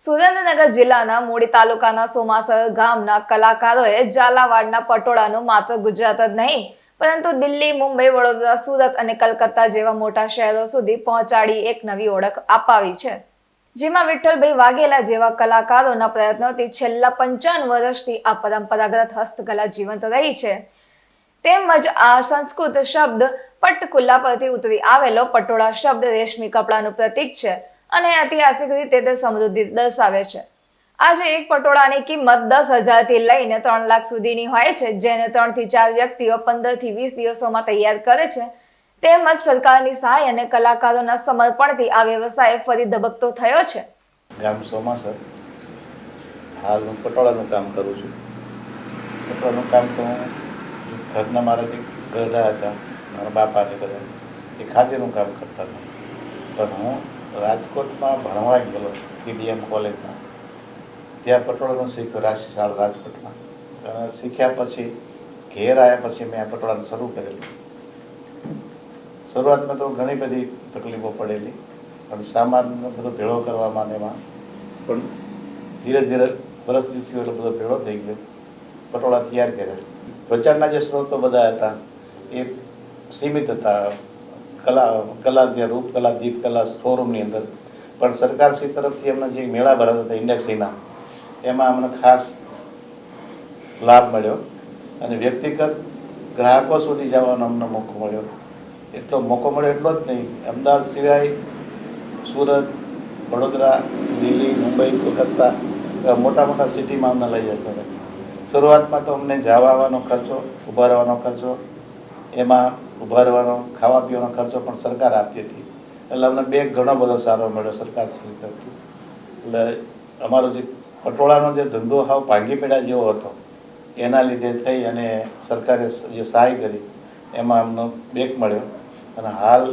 સુરેન્દ્રનગર જિલ્લાના મૂડી તાલુકાના સોમાસર ગામના કલાકારોએ ઝાલાવાડના પટોળાનું માત્ર ગુજરાત જ નહીં પરંતુ દિલ્હી, મુંબઈ, વડોદરા, સુરત અને કલકત્તા જેવા મોટા શહેરો સુધી પહોંચાડી એક નવી ઓળખ અપાવી છે, જેમાં વિઠ્ઠલભાઈ વાઘેલા જેવા કલાકારોના પ્રયત્નોથી છેલ્લા 55 વર્ષથી આ પરંપરાગત હસ્તકલા જીવંત રહી છે। તેમજ આ સંસ્કૃત શબ્દ પટ્ટકુલ્લા પરથી ઉતરી આવેલો પટોળા શબ્દ રેશમી કપડાનું પ્રતીક છે અને ઐતિહાસિક રીતે તે સમૃદ્ધિ દર્શાવે છે। આજે એક પટોળાની કિંમત 10,000 થી લઈને 3 લાખ સુધીની હોય છે, જેને 3 થી 4 વ્યક્તિઓ 15 થી 20 દિવસોમાં તૈયાર કરે છે। તેમજ સરકારની સહાય અને કલાકારોના સમર્પણથી આ વ્યવસાય ફરી ધબકતો થયો છે। ગામ સોમાસર હાલ હું પટોળાનું કામ કરું છું। પટોળાનું કામ તો ઘરના મારાથી ગઢા હતા, મારા બાપાને બધા એ ખાદીનું કામ કરતા હતા, પણ હું રાજકોટમાં ભણવા ગયેલો પીડીએમ કોલેજમાં, ત્યાં પટોળાનું શીખ્યો રાષ્ટ્રીય શાળા રાજકોટમાં। અને શીખ્યા પછી ઘેર આવ્યા પછી મેં આ પટોળાનું શરૂ કરેલું। શરૂઆતમાં તો ઘણી બધી તકલીફો પડેલી, પણ સામાન બધો ભેળો કરવામાં ને એમાં પણ ધીરે ધીરે વર્ષ દિવસથી એટલો બધો ભેળો થઈ ગયો, પટોળા તૈયાર કર્યા। પ્રચારના જે સ્ત્રોતો બધા હતા એ સીમિત હતા, કલા જે રૂપકલા, દીપકલા શોરૂમની અંદર, પણ સરકારશ્રી તરફથી એમના જે મેળા ભરાતા હતા ઇન્ડેક્સીના, એમાં અમને ખાસ લાભ મળ્યો અને વ્યક્તિગત ગ્રાહકો સુધી જવાનો અમને મોકો મળ્યો। એટલો મોકો મળ્યો એટલો જ નહીં, અમદાવાદ સિવાય સુરત, વડોદરા, દિલ્હી, મુંબઈ, કોલકાતા મોટા મોટા સિટીમાં અમને લઈ જતા હતા। શરૂઆતમાં તો અમને જવા આવવાનો ખર્ચો, ઊભા રહેવાનો ખર્ચો, એમાં ઊભા રહેવાનો ખાવા પીવાનો ખર્ચો પણ સરકાર આપતી હતી, એટલે અમને બે ઘણો બધો સારો મળ્યો સરકારશ્રી તરફથી। એટલે અમારો જે પટોળાનો જે ધંધો હાવ ભાંગી પડ્યા જેવો હતો, એના લીધે થઈ અને સરકારે જે સહાય કરી એમાં અમને બેક મળ્યો। અને હાલ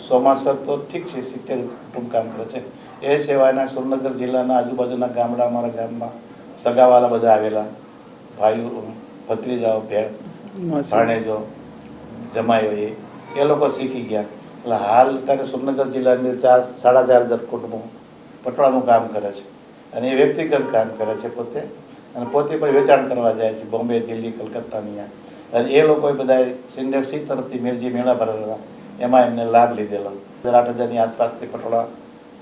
સોમાસર તો ઠીક છે, 70 કુટુંબ કામ કરે છે। એ સિવાયના સુરેન્દ્રનગર જિલ્લાના આજુબાજુના ગામડા, અમારા ગામમાં સગાવાલા બધા આવેલા, ભાઈઓ, ભત્રીજાઓ, ભાણેજો, જમાયો, એ લોકો શીખી ગયા। એટલે હાલ અત્યારે સુરેન્દ્રનગર જિલ્લાની 4,500 કુટુંબો પટોળાનું કામ કરે છે અને એ વ્યક્તિગત કામ કરે છે પોતે, અને પોતે પણ વેચાણ કરવા જાય છે બોમ્બે, દિલ્હી, કલકત્તાની। અને એ લોકોએ બધા સિન્ડેક્સી તરફથી જે મેળા ભરેલા એમાં એમને લાભ લીધેલો। 8,000ની આસપાસથી પટોળા,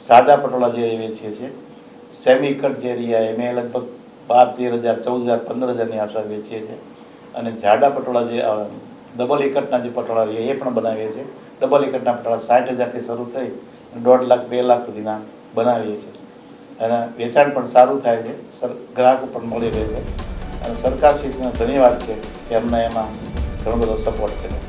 સાદા પટોળા જે વેચીએ છીએ, સેમી કટ જે રહ્યા એમ લગભગ 12,000, 13,000, 15,000ની આસપાસ વેચીએ છીએ। અને જાડા પટોળા જે ડબલ ઇકટના જે પટોળા રહીએ એ પણ બનાવીએ છીએ। ડબલ ઇકટના પટોળા 60,000થી શરૂ થઈ 1.5 લાખ, 2 લાખ સુધીના બનાવીએ છીએ, અને વેચાણ પણ સારું થાય છે, ગ્રાહકો પણ મળી રહે છે, અને સરકારશ્રીનો ધન્યવાદ છે કે અમને એમાં ઘણો બધો સપોર્ટ કર્યો।